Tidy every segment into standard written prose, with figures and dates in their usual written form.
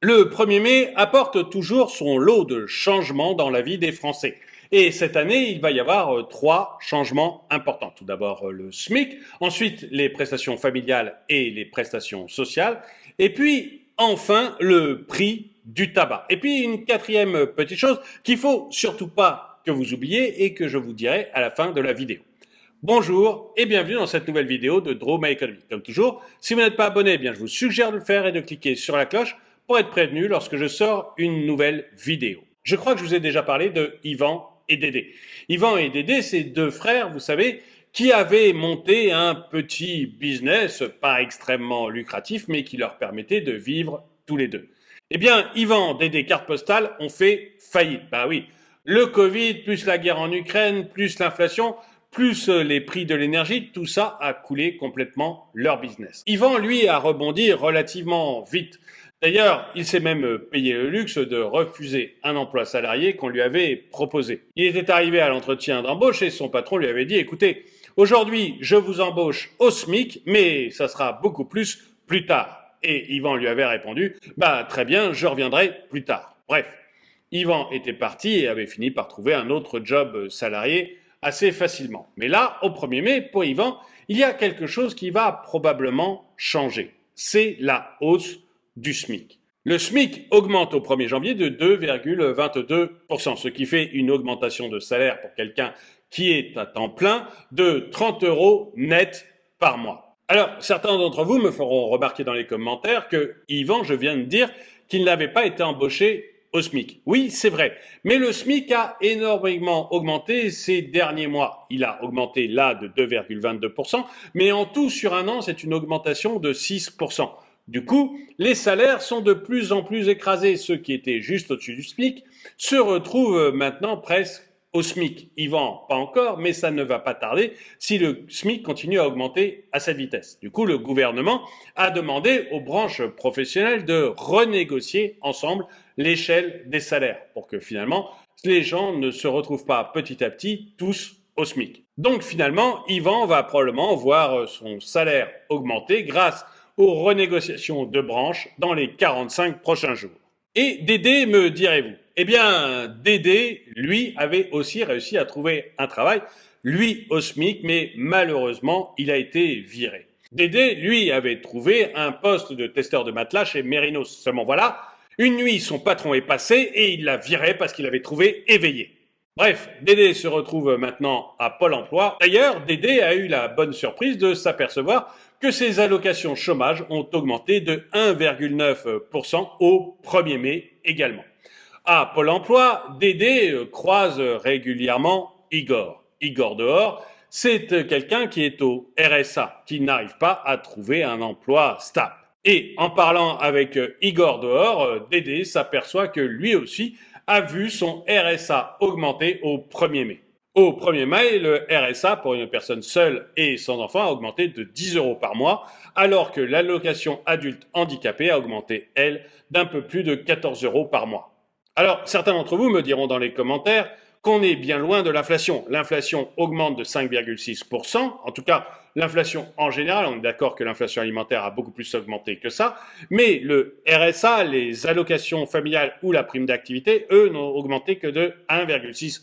Le 1er mai apporte toujours son lot de changements dans la vie des Français. Et cette année, il va y avoir trois changements importants. Tout d'abord le SMIC, ensuite les prestations familiales et les prestations sociales, et puis enfin le prix du tabac. Et puis une quatrième petite chose qu'il faut surtout pas que vous oubliez et que je vous dirai à la fin de la vidéo. Bonjour et bienvenue dans cette nouvelle vidéo de Draw My Economy. Comme toujours, si vous n'êtes pas abonné, eh bien je vous suggère de le faire et de cliquer sur la cloche pour être prévenu lorsque je sors une nouvelle vidéo. Je crois que je vous ai déjà parlé de Yvan et Dédé. Yvan et Dédé, c'est deux frères, vous savez, qui avaient monté un petit business, pas extrêmement lucratif, mais qui leur permettait de vivre tous les deux. Eh bien, Yvan, Dédé, carte postale, ont fait faillite. Bah oui, le Covid, plus la guerre en Ukraine, plus l'inflation, plus les prix de l'énergie, tout ça a coulé complètement leur business. Yvan, lui, a rebondi relativement vite. D'ailleurs, il s'est même payé le luxe de refuser un emploi salarié qu'on lui avait proposé. Il était arrivé à l'entretien d'embauche et son patron lui avait dit « Écoutez, aujourd'hui, je vous embauche au SMIC, mais ça sera beaucoup plus tard. » Et Yvan lui avait répondu « Bah très bien, je reviendrai plus tard. » Bref, Yvan était parti et avait fini par trouver un autre job salarié assez facilement. Mais là, au 1er mai, pour Yvan, il y a quelque chose qui va probablement changer. C'est la hausse du SMIC. Le SMIC augmente au 1er janvier de 2,22%, ce qui fait une augmentation de salaire pour quelqu'un qui est à temps plein de 30 € net par mois. Alors, certains d'entre vous me feront remarquer dans les commentaires que Yvan, je viens de dire qu'il n'avait pas été embauché au SMIC. Oui, c'est vrai. Mais le SMIC a énormément augmenté ces derniers mois. Il a augmenté là de 2,22%, mais en tout sur un an, c'est une augmentation de 6%. Du coup, les salaires sont de plus en plus écrasés. Ceux qui étaient juste au-dessus du SMIC se retrouvent maintenant presque au SMIC. Yvan, pas encore, mais ça ne va pas tarder si le SMIC continue à augmenter à cette vitesse. Du coup, le gouvernement a demandé aux branches professionnelles de renégocier ensemble l'échelle des salaires pour que finalement les gens ne se retrouvent pas petit à petit tous au SMIC. Donc finalement, Yvan va probablement voir son salaire augmenter grâce aux renégociations de branches dans les 45 prochains jours. Et Dédé, me direz-vous? Eh bien, Dédé, lui, avait aussi réussi à trouver un travail, lui au SMIC, mais malheureusement, il a été viré. Dédé, lui, avait trouvé un poste de testeur de matelas chez Mérinos. Seulement voilà, une nuit, son patron est passé et il l'a viré parce qu'il avait trouvé éveillé. Bref, Dédé se retrouve maintenant à Pôle emploi. D'ailleurs, Dédé a eu la bonne surprise de s'apercevoir que ses allocations chômage ont augmenté de 1,9% au 1er mai également. À Pôle emploi, Dédé croise régulièrement Igor. Igor dehors, c'est quelqu'un qui est au RSA, qui n'arrive pas à trouver un emploi stable. Et en parlant avec Igor dehors, Dédé s'aperçoit que lui aussi a vu son RSA augmenter au 1er mai. Au 1er mai, le RSA pour une personne seule et sans enfant a augmenté de 10 € par mois, alors que l'allocation adulte handicapé a augmenté, elle, d'un peu plus de 14 € par mois. Alors, certains d'entre vous me diront dans les commentaires qu'on est bien loin de l'inflation. L'inflation augmente de 5,6%. En tout cas, l'inflation en général, on est d'accord que l'inflation alimentaire a beaucoup plus augmenté que ça. Mais le RSA, les allocations familiales ou la prime d'activité, eux, n'ont augmenté que de 1,6%.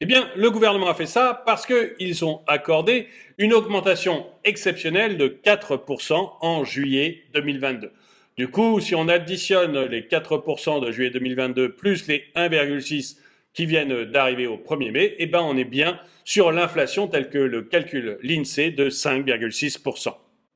Eh bien, le gouvernement a fait ça parce qu'ils ont accordé une augmentation exceptionnelle de 4% en juillet 2022. Du coup, si on additionne les 4% de juillet 2022 plus les 1,6% qui viennent d'arriver au 1er mai, eh ben on est bien sur l'inflation telle que le calcule l'INSEE de 5,6%.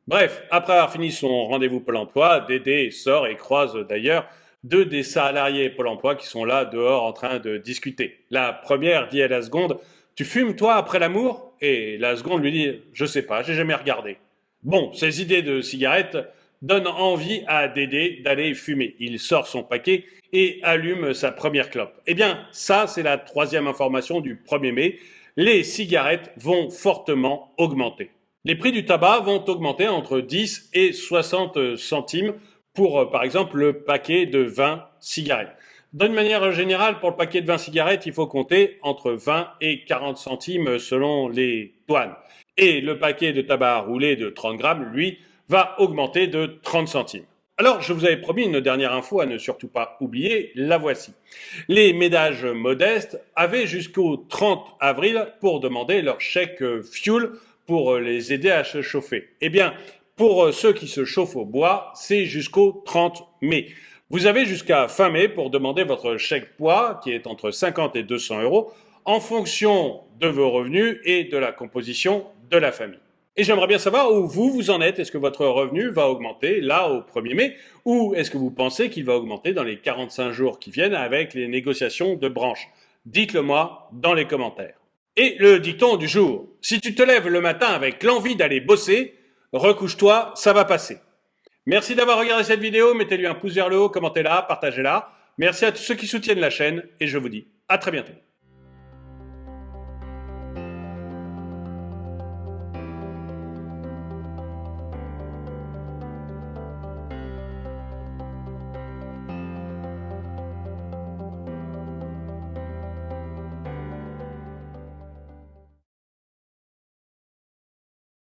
Bref, après avoir fini son rendez-vous Pôle emploi, Dédé sort et croise d'ailleurs deux des salariés Pôle emploi qui sont là dehors en train de discuter. La première dit à la seconde « Tu fumes toi après l'amour ?» Et la seconde lui dit « Je sais pas, j'ai jamais regardé. » Bon, ces idées de cigarettes donne envie à Dédé d'aller fumer. Il sort son paquet et allume sa première clope. Eh bien, ça, c'est la troisième information du 1er mai. Les cigarettes vont fortement augmenter. Les prix du tabac vont augmenter entre 10 et 60 centimes pour, par exemple, le paquet de 20 cigarettes. D'une manière générale, pour le paquet de 20 cigarettes, il faut compter entre 20 et 40 centimes selon les douanes. Et le paquet de tabac roulé de 30 grammes, lui, va augmenter de 30 centimes. Alors, je vous avais promis une dernière info à ne surtout pas oublier, la voici. Les ménages modestes avaient jusqu'au 30 avril pour demander leur chèque fuel pour les aider à se chauffer. Eh bien, pour ceux qui se chauffent au bois, c'est jusqu'au 30 mai. Vous avez jusqu'à fin mai pour demander votre chèque bois, qui est entre 50 et 200 euros, en fonction de vos revenus et de la composition de la famille. Et j'aimerais bien savoir où vous en êtes. Est-ce que votre revenu va augmenter là au 1er mai ou est-ce que vous pensez qu'il va augmenter dans les 45 jours qui viennent avec les négociations de branche? Dites-le moi dans les commentaires. Et le dicton du jour. Si tu te lèves le matin avec l'envie d'aller bosser, recouche-toi, ça va passer. Merci d'avoir regardé cette vidéo. Mettez-lui un pouce vers le haut, commentez-la, partagez-la. Merci à tous ceux qui soutiennent la chaîne et je vous dis à très bientôt.